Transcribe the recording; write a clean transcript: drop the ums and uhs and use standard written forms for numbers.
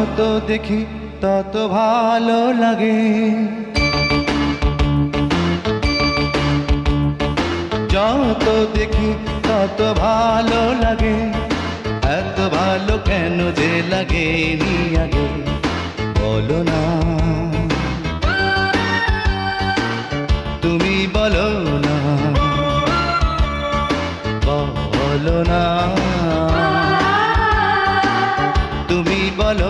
যত দেখি তত ভালো লাগে, যত দেখি তত ভালো লাগে, এত ভালো কেন যে লাগে নি আগে বলো না, তুমি বলো না, বলো না, তুমি বলো